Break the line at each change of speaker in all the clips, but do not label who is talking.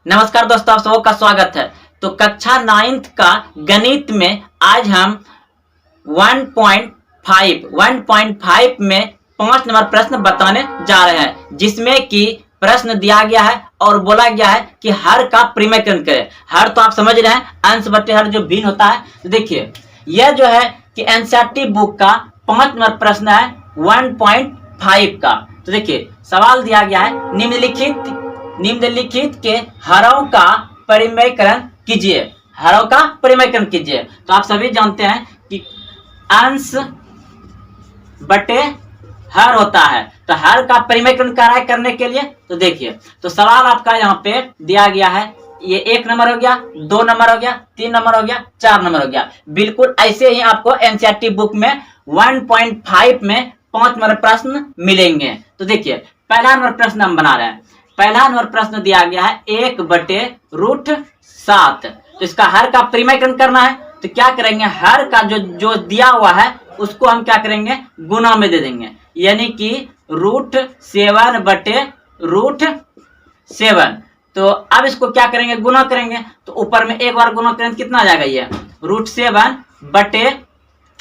नमस्कार दोस्तों, आप सबों का स्वागत है। तो कक्षा 9th का गणित में आज हम 1.5 में 5 नंबर प्रश्न बताने जा रहे हैं, जिसमें कि प्रश्न दिया गया है और बोला गया है कि हर का परिमेयकरण करें। हर तो आप समझ रहे हैं, अंश बटे हर जो भिन्न होता है। तो देखिए, यह जो है कि एनसीईआरटी बुक का 5 नंबर प्रश्न है 1.5 का। तो देखिए, सवाल दिया गया है, निम्नलिखित के हरों का परिमेयकरण कीजिए। हरों का परिमेयकरण कीजिए। तो आप सभी जानते हैं कि अंश बटे हर होता है। तो हर का परिमेयकरण करने के लिए तो देखिए, तो सवाल आपका यहाँ पे दिया गया है। ये 1 नंबर हो गया, 2 नंबर हो गया, 3 नंबर हो गया, 4 नंबर हो गया। बिल्कुल ऐसे ही आपको एनसीईआरटी बुक में 1.5 में 5 नंबर प्रश्न मिलेंगे। तो देखिए, पहला नंबर प्रश्न हम बना रहे हैं। पहला नंबर प्रश्न दिया गया है 1/√7। तो इसका हर का परिमेयकरण करना है। तो क्या करेंगे, हर का जो दिया हुआ है उसको हम क्या करेंगे, गुना में दे देंगे। यानी कि √7/√7। तो अब इसको क्या करेंगे, गुना करेंगे। तो ऊपर में एक बार गुना करेंगे, कितना आ जाएगा, ये √7 बटे,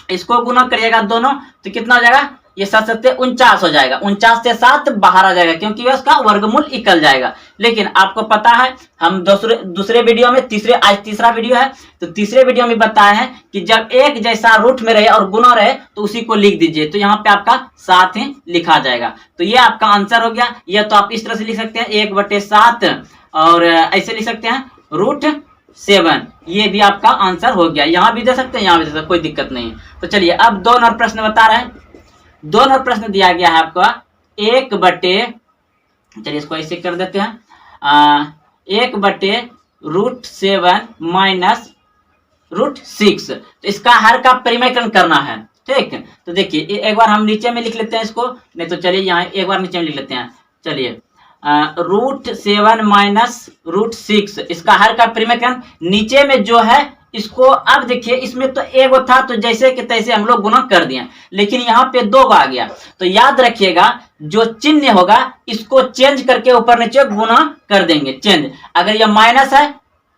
इसको गुना करिएगा दोनों, तो कितना हो जाएगा, ये 7 7 49 हो जाएगा। 49 से 7 बाहर आ जाएगा, क्योंकि उसका वर्गमूल निकल जाएगा। लेकिन आपको पता है, हम दूसरे वीडियो में आज तीसरा वीडियो है, तो तीसरे वीडियो में बताए हैं कि जब एक जैसा रूट में रहे और गुना रहे तो उसी को लिख दीजिए। तो यहाँ पे आपका 7 ही लिखा जाएगा। तो ये आपका आंसर हो गया। यह तो आप इस तरह से लिख सकते हैं 1/7, और ऐसे लिख सकते हैं √7। ये भी आपका आंसर हो गया। यहाँ भी दे सकते हैं, यहाँ भी दे सकते हैं, कोई दिक्कत नहीं। तो चलिए, अब 2 नंबर प्रश्न बता रहे हैं। 2 नंबर प्रश्न दिया गया है आपका 1/, चलिए इसको ऐसे कर देते हैं, 1/√7 माइनस √6। तो इसका हर का परिमेयकरण करना है। ठीक, तो देखिए, एक बार हम नीचे में लिख लेते हैं इसको, नहीं तो चलिए यहाँ एक बार नीचे में लिख लेते हैं। चलिए, √7 माइनस √6, इसका हर का परिमेयकरण नीचे में जो है इसको, अब देखिए इसमें तो एक था, तो जैसे कि तैसे हम लोग गुना कर दिए, लेकिन यहाँ पे 2 आ गया। तो याद रखिएगा, जो चिन्ह होगा इसको चेंज करके ऊपर नीचे गुना कर देंगे, चेंज। अगर यह माइनस है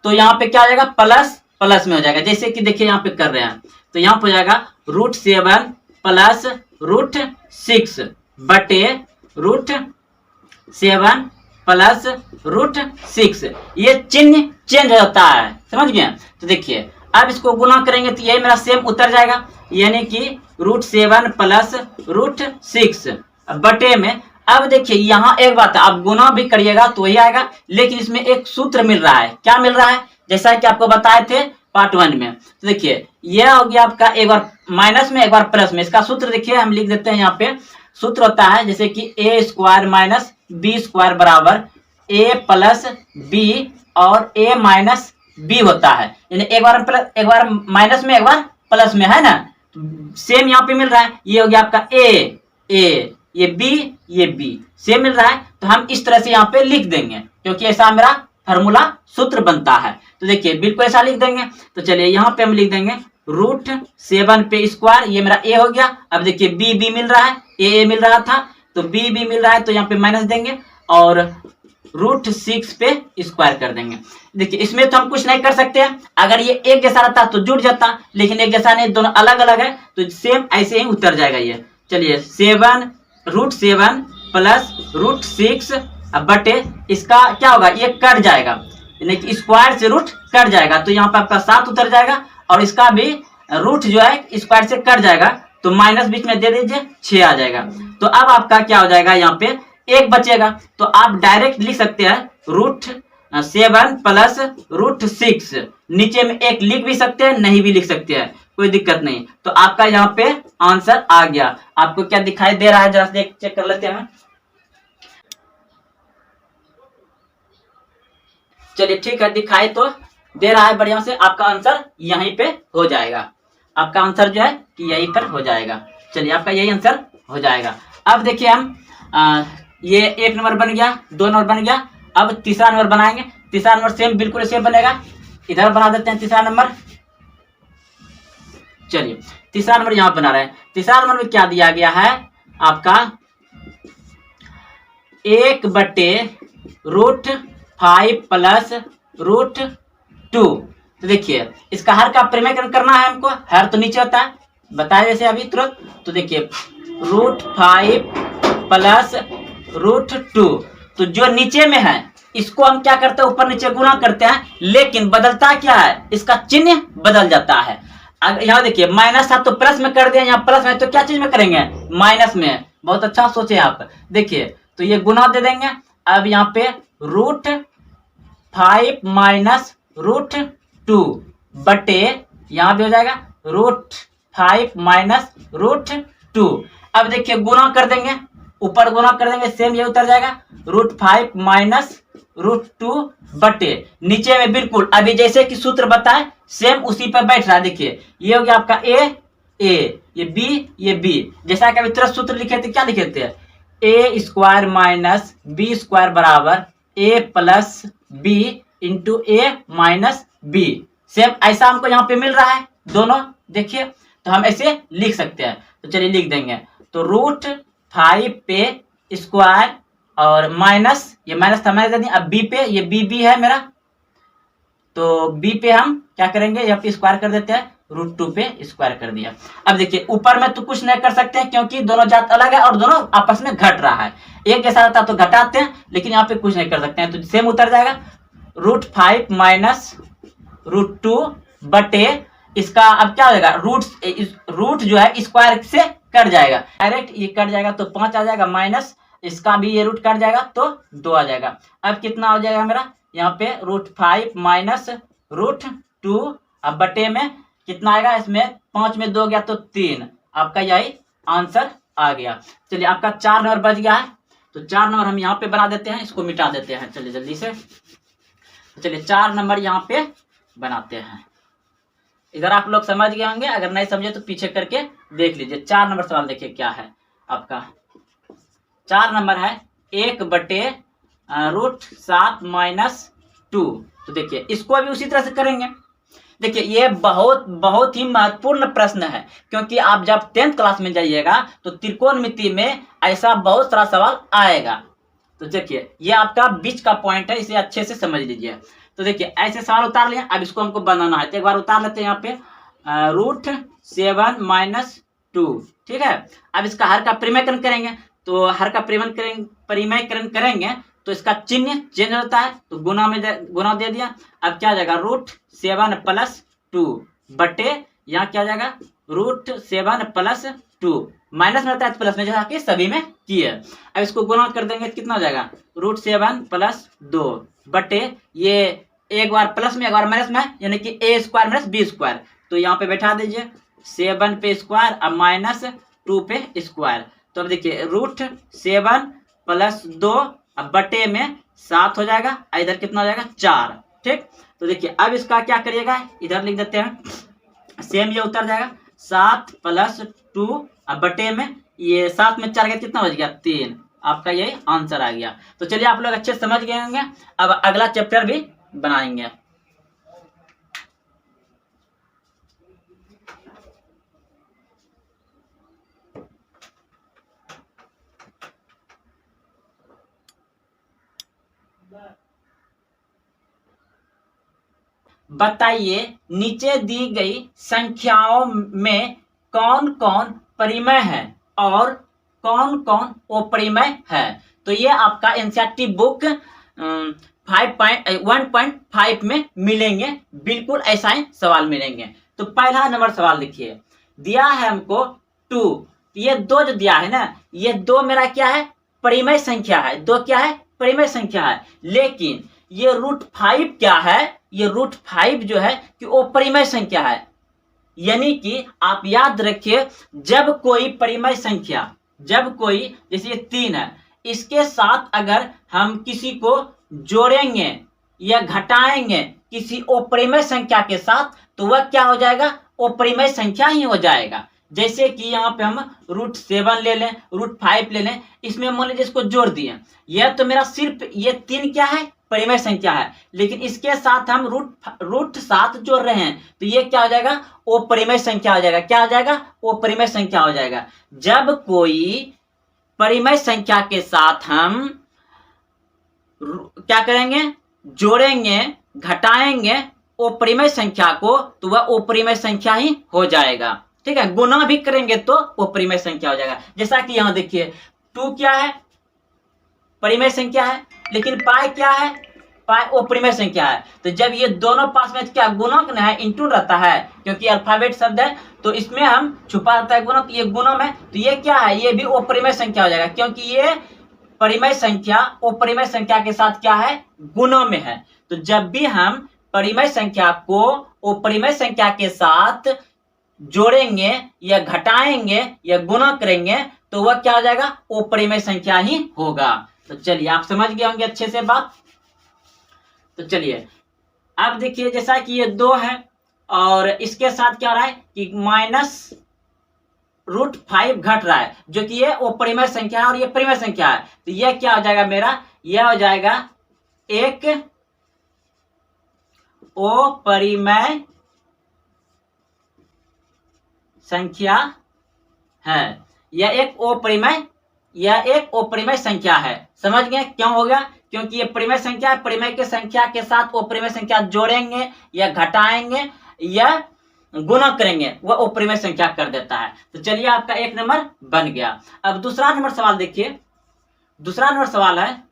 तो यहाँ पे क्या हो जाएगा, प्लस प्लस में हो जाएगा। जैसे कि देखिए यहाँ पे कर रहे हैं, तो यहाँ पे हो जाएगा √7 प्लस √6 बटे √7 प्लस √6। ये चिन्ह चेंज होता है, समझ गए। तो देखिए, अब इसको गुना करेंगे तो यही मेरा सेम उतर जाएगा, यानी कि √7 प्लस √6 बटे में। अब देखिए, यहाँ एक बात है, आप गुना भी करिएगा तो वही आएगा, लेकिन इसमें एक सूत्र मिल रहा है। क्या मिल रहा है, जैसा कि आपको बताए थे पार्ट 1 में। तो देखिए, यह हो गया आपका एक बार माइनस में, एक बार प्लस में। इसका सूत्र देखिए, हम लिख देते हैं यहाँ पे। सूत्र होता है जैसे कि a² माइनस b² बराबर a प्लस b और a माइनस b होता है। यानी एक बार माइनस में, एक बार प्लस में, है ना। सेम यहाँ पे मिल रहा है। ये हो गया आपका a, ये b, ये b सेम मिल रहा है। तो हम इस तरह से यहाँ पे लिख देंगे, क्योंकि ऐसा मेरा फार्मूला सूत्र बनता है। तो देखिए, बिल्कुल ऐसा लिख देंगे। तो चलिए, यहाँ पे हम लिख देंगे √7 पे स्क्वायर, ये मेरा a हो गया। अब देखिए, b मिल रहा है, a मिल रहा था, तो b मिल रहा है, तो यहाँ पे माइनस देंगे और √6 पे स्क्वायर कर देंगे। देखिए, इसमें तो हम कुछ नहीं कर सकते हैं। अगर ये एक जैसा रहता तो जुड़ जाता, लेकिन एक जैसा नहीं, दोनों अलग अलग है, तो सेम ऐसे ही उतर जाएगा ये। चलिए, √7 प्लस √6 बटे, इसका क्या होगा, ये कट जाएगा, यानी कि स्क्वायर से रूट कट जाएगा। तो यहाँ पे आपका 7 उतर जाएगा, और इसका भी रूट जो है स्क्वायर से कट जाएगा, तो माइनस बीच में दे दीजिए, 6 आ जाएगा। तो अब आपका क्या हो जाएगा, यहाँ पे 1 बचेगा। तो आप डायरेक्ट लिख सकते हैं √7 प्लस √6। नीचे में 1 लिख भी सकते हैं, नहीं भी लिख सकते हैं, कोई दिक्कत नहीं। तो आपका यहाँ पे आंसर आ गया। आपको क्या दिखाई दे रहा है, जरा चेक कर लेते हैं। चलिए, ठीक है, दिखाई तो दे रहा है बढ़िया से। आपका आंसर यहीं पे हो जाएगा। आपका आंसर जो है कि यहीं पर हो जाएगा। चलिए, आपका यही आंसर हो जाएगा। अब देखिए, हम ये 1 नंबर बन गया, 2 नंबर बन गया। अब तीसरा नंबर बनाएंगे। तीसरा नंबर सेम, बिल्कुल सेम बनेगा। इधर बना देते हैं तीसरा नंबर। चलिए, तीसरा नंबर यहाँ बना रहे हैं। तीसरा नंबर में क्या दिया गया है आपका, 1/√7 5 प्लस रूट 2। तो देखिए इसका हर का परिमेयकरण करना है हमको, हर तो नीचे होता है बताया जैसे अभी तुरंत। तो देखिए रूट 5 प्लस रूट 2, तो जो नीचे में है इसको हम क्या करते हैं ऊपर नीचे गुणा करते हैं, लेकिन बदलता क्या है, इसका चिन्ह बदल जाता है। यहाँ देखिए माइनस था तो प्लस में कर दिया, यहाँ प्लस में तो क्या चीज में करेंगे, माइनस में। बहुत अच्छा सोचे आप। देखिए तो ये गुना दे देंगे। अब यहाँ पे रूट 5 माइनस रूट 2 बटे यहाँ भी हो जाएगा रूट 5 माइनस रूट 2। अब देखिए गुना कर देंगे, ऊपर गुना कर देंगे सेम ये उतर जाएगा रूट 5 माइनस रूट 2 बटे नीचे में बिल्कुल अभी जैसे कि सूत्र बताए सेम उसी पर बैठ रहा है। देखिए ये हो गया आपका ए, ये बी, ये बी। जैसा कि अभी तुरंत सूत्र लिखे थे, क्या लिखे थे, ए स्क्वायर माइनस बी स्क्वायर बराबर ए प्लस बी इंटू ए माइनस बी। सेम ऐसा हमको यहाँ पे मिल रहा है दोनों। देखिए तो हम ऐसे लिख सकते हैं, तो चलिए लिख देंगे। तो रूट 5 पे स्क्वायर और माइनस, ये माइनस था मैंने दे दिया, अब बी पे, ये बी है मेरा, तो बी पे हम क्या करेंगे, यहाँ पे स्क्वायर कर देते हैं, रूट 2 पे स्क्वायर कर दिया। अब देखिए ऊपर में तो कुछ नहीं कर सकते हैं क्योंकि दोनों जात अलग है और दोनों आपस में घट रहा है। एक जैसा रहता तो घटाते हैं, लेकिन यहाँ पे कुछ नहीं कर सकते हैं, तो सेम उतर जाएगा रूट 5 माइनस रूट 2 बटे इसका अब क्या हो जाएगा, रूट जो है स्क्वायर से कट जाएगा, डायरेक्ट ये कट जाएगा तो 5 आ जाएगा, माइनस इसका भी ये रूट कट जाएगा तो 2 आ जाएगा। अब कितना हो जाएगा मेरा यहाँ पे रूट 5 माइनस रूट 2, अब बटे में कितना आएगा, इसमें 5 में 2 गया तो 3। आपका यही आंसर आ गया। चलिए आपका 4 नंबर बच गया है, तो 4 नंबर हम यहाँ पे बना देते हैं, इसको मिटा देते हैं। चलिए जल्दी से, चलिए 4 नंबर यहाँ पे बनाते हैं। इधर आप लोग समझ गए होंगे, अगर नहीं समझे तो पीछे करके देख लीजिए। 4 नंबर सवाल देखिए क्या है आपका। 4 नंबर है 1 बटे रूट 7 माइनस 2। तो देखिए इसको भी उसी तरह से करेंगे। देखिए ये बहुत ही महत्वपूर्ण प्रश्न है, क्योंकि आप जब 10th क्लास में जाइएगा तो त्रिकोणमिति में ऐसा बहुत सारा सवाल आएगा। तो देखिए ये आपका बीच का पॉइंट है, इसे अच्छे से समझ लीजिए। तो देखिए ऐसे सवाल उतार लिए, अब इसको हमको बनाना है, तो एक बार उतार लेते हैं यहाँ पे रूट 7 माइनस 2। ठीक है, अब इसका हर का परिमेयकरण करेंगे, तो हर का परिमेयकरण करेंगे तो इसका चिन्ह चेंज होता है, तो गुना दे दिया। अब क्या आ जाएगा रूट 7 प्लस 2 बटे यहाँ क्या आ जाएगा रूट 7 प्लस 2, माइनस में रहता है प्लस में, जैसा कि सभी में किए। अब इसको गुना कर देंगे, कितना हो जाएगा रूट 7 प्लस 2 बटे ये एक बार प्लस में एक बार माइनस में, यानी कि ए स्क्वायर माइनस बी स्क्वायर। तो यहाँ पे बैठा दीजिए 7 पे स्क्वायर, अब माइनस 2 पे स्क्वायर। तो अब देखिए रूट 7 प्लस 2 अब बटे में 7 हो जाएगा, इधर कितना हो जाएगा 4। ठीक, तो देखिए अब इसका क्या करिएगा, इधर लिख देते हैं, सेम ये उतर जाएगा 7 प्लस 2 अब बटे में ये 7 में 4 गया, कितना बच गया 3। आपका यही आंसर आ गया। तो चलिए आप लोग अच्छे समझ गए होंगे, अब अगला चैप्टर भी बनाएंगे। बताइए नीचे दी गई संख्याओं में कौन कौन परिमेय है और कौन कौन अपरिमेय है। तो ये आपका एनसीईआरटी बुक 1.5 में मिलेंगे, बिल्कुल ऐसा ही सवाल मिलेंगे। तो पहला नंबर सवाल देखिए, दिया है हमको 2, ये 2 जो दिया है ना, ये 2 मेरा क्या है परिमेय संख्या है, 2 क्या है परिमेय संख्या है। लेकिन ये रूट 5 क्या है, ये रूट 5 जो है कि वो परिमेय संख्या है। यानी कि आप याद रखिए, जब कोई परिमेय संख्या, जब कोई जैसे ये 3 है, इसके साथ अगर हम किसी को जोड़ेंगे या घटाएंगे किसी अपरिमेय संख्या के साथ, तो वह क्या हो जाएगा, अपरिमेय संख्या ही हो जाएगा। जैसे कि यहाँ पे हम रूट 7 ले लें, रूट 5 ले लें, इसमें मान लीजिए इसको जोड़ दिए, यह तो मेरा सिर्फ ये 3 क्या है परिमेय संख्या है, लेकिन इसके साथ हम रूट 7 जोड़ रहे हैं, तो ये क्या हो जाएगा वो परिमेय संख्या हो जाएगा। क्या हो जाएगा वो परिमेय संख्या हो जाएगा। जब कोई परिमेय संख्या के साथ हम क्या करेंगे, जोड़ेंगे घटाएंगे ओपरिमेय संख्या को तो वह ओपरिमेय संख्या ही हो जाएगा। ठीक है, गुना भी करेंगे तो ओपरिमेय संख्या हो जाएगा। जैसा कि यहां देखिए 2 क्या है, परिमेय संख्या है, लेकिन पाई क्या है, पाई ओपरिमेय संख्या है। तो जब ये दोनों पास में क्या गुणक न है, इंटू रहता है, क्योंकि अल्फाबेट शब्द है तो इसमें हम छुपा रहता है गुणक, ये गुणम है, तो ये क्या है, ये भी ओपरिमेय संख्या हो जाएगा, क्योंकि ये परिमेय संख्या ओपरिमेय संख्या के साथ क्या है, गुणा में है। तो जब भी हम परिमेय संख्या को ओपरिमेय संख्या के साथ जोड़ेंगे या घटाएंगे या गुणा करेंगे तो वह क्या हो जाएगा, ओपरिमेय संख्या ही होगा। तो चलिए आप समझ गए होंगे अच्छे से बात। तो चलिए अब देखिए, जैसा कि ये 2 है और इसके साथ क्या हो रहा है कि -√5 घट रहा है, जो कि ये अपरिमेय संख्या है और ये परिमेय संख्या है। तो ये क्या हो जाएगा मेरा, यह हो जाएगा एक अपरिमेय संख्या है, यह एक अपरिमेय संख्या है। समझ गए क्यों हो गया, क्योंकि ये परिमेय संख्या है, परिमेय के संख्या के साथ अपरिमेय संख्या जोड़ेंगे या घटाएंगे या गुणा करेंगे वह अपरिमेय संख्या कर देता है। तो चलिए आपका 1 नंबर बन गया। अब दूसरा नंबर सवाल देखिए, दूसरा नंबर सवाल है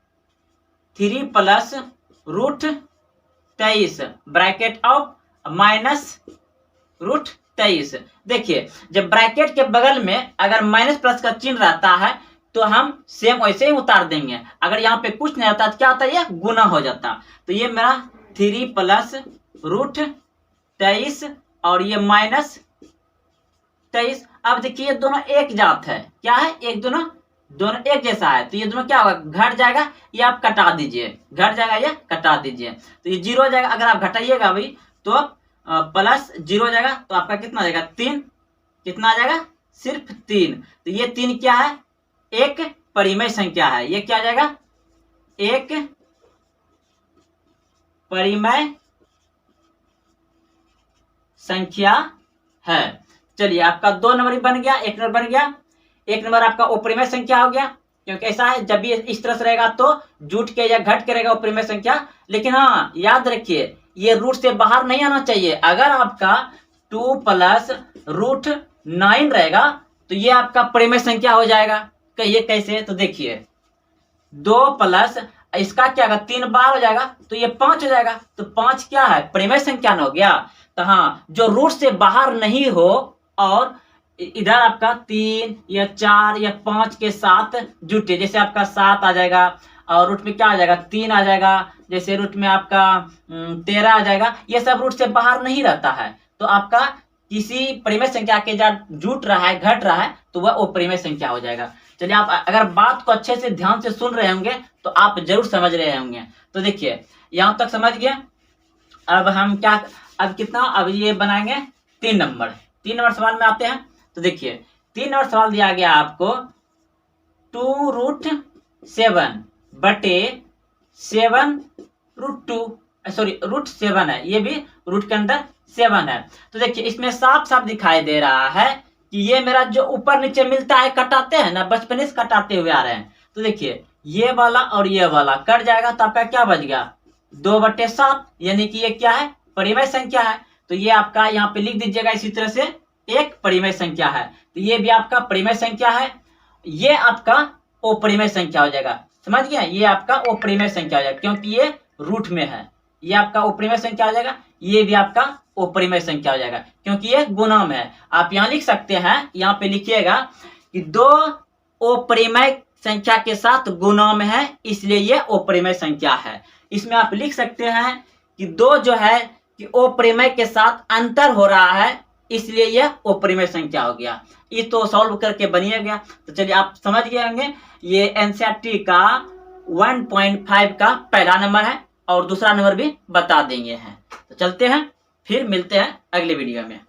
3 + √23 ब्रैकेट ऑफ -√23। देखिए जब ब्रैकेट के बगल में अगर माइनस प्लस का चिन्ह रहता है तो हम सेम वैसे ही उतार देंगे, अगर यहाँ पे कुछ नहीं रहता तो क्या होता है, ये गुना हो जाता। तो ये मेरा 3 + √23 और ये -23। अब देखिए ये दोनों एक जात है, क्या है, एक दोनों एक जैसा है, तो ये दोनों क्या होगा, घट जाएगा, ये आप कटा दीजिए, घट जाएगा, ये कटा दीजिए, तो ये 0 हो जाएगा। अगर आप घटाइएगा भाई तो +0 हो जाएगा, तो आपका कितना आ जाएगा, 3। कितना आ जाएगा, सिर्फ 3। तो ये 3 क्या है, एक परिमेय संख्या है, ये क्या आ जाएगा, एक परिमेय संख्या है। चलिए आपका 2 नंबर बन गया, 1 नंबर बन गया। 1 नंबर आपका अपरिमेय संख्या हो गया, क्योंकि ऐसा है जब भी इस तरह से रहेगा तो जुट के या घट के रहेगा अपरिमेय संख्या। लेकिन हाँ याद रखिए ये रूट से बाहर नहीं आना चाहिए। अगर आपका 2 + √9 रहेगा तो ये आपका परिमेय संख्या हो जाएगा। कहिए कैसे, तो देखिए 2 प्लस इसका क्या होगा, 3 बार हो जाएगा तो ये 5 हो जाएगा। तो 5 क्या है, परिमेय संख्या न हो गया। तो हाँ जो रूट से बाहर नहीं हो और इधर आपका 3 या 4 या 5 के साथ जुटे, जैसे आपका 7 आ जाएगा और रूट में क्या आ जाएगा, 3 आ जाएगा, जैसे रूट में आपका 13 आ जाएगा। ये सब रूट से बाहर नहीं रहता है, तो आपका किसी परिमेय संख्या के जब जुट रहा है, घट रहा है, तो वह अपरिमेय संख्या हो जाएगा। चलिए आप अगर बात को अच्छे से ध्यान से सुन रहे होंगे तो आप जरूर समझ रहे होंगे। तो देखिए यहां तक समझ गए। अब हम क्या, अब कितना, अब ये बनाएंगे 3 नंबर। 3 नंबर सवाल में आते हैं। तो देखिए 3 नंबर सवाल दिया गया आपको 2√7 बटे 7√2, सॉरी √7 है, ये भी रूट के अंदर 7 है। तो देखिए इसमें साफ साफ दिखाई दे रहा है कि ये मेरा जो ऊपर नीचे मिलता है, कटाते हैं ना, बचपन से कटाते हुए आ रहे हैं। तो देखिए ये वाला और ये वाला कट जाएगा तो आपका क्या बच गया, 2/7, यानी कि ये क्या है, परिमेय संख्या है। तो ये आपका यहाँ पे लिख दीजिएगा इसी तरह से, एक परिमेय संख्या है। तो ये भी आपका परिमेय संख्या है, ये आपका अपरिमेय संख्या हो जाएगा। समझ गए, ये आपका अपरिमेय संख्या हो जाएगा क्योंकि ये रूट में है। ये आपका अपरिमेय संख्या हो जाएगा, ये भी आपका अपरिमेय संख्या हो जाएगा क्योंकि ये गुणा में है। आप यहाँ लिख सकते हैं, यहाँ पे लिखिएगा कि 2 अपरिमेय संख्या के साथ गुणा में है, इसलिए ये अपरिमेय संख्या है। इसमें आप लिख सकते हैं कि 2 जो है कि अपरिमेय के साथ अंतर हो रहा है, इसलिए यह अपरिमेय संख्या हो गया। ये तो सॉल्व करके बनिए गया। तो चलिए आप समझ गए होंगे, ये एनसीईआरटी का 1.5 का पहला नंबर है और दूसरा नंबर भी बता देंगे हैं। तो चलते हैं, फिर मिलते हैं अगले वीडियो में।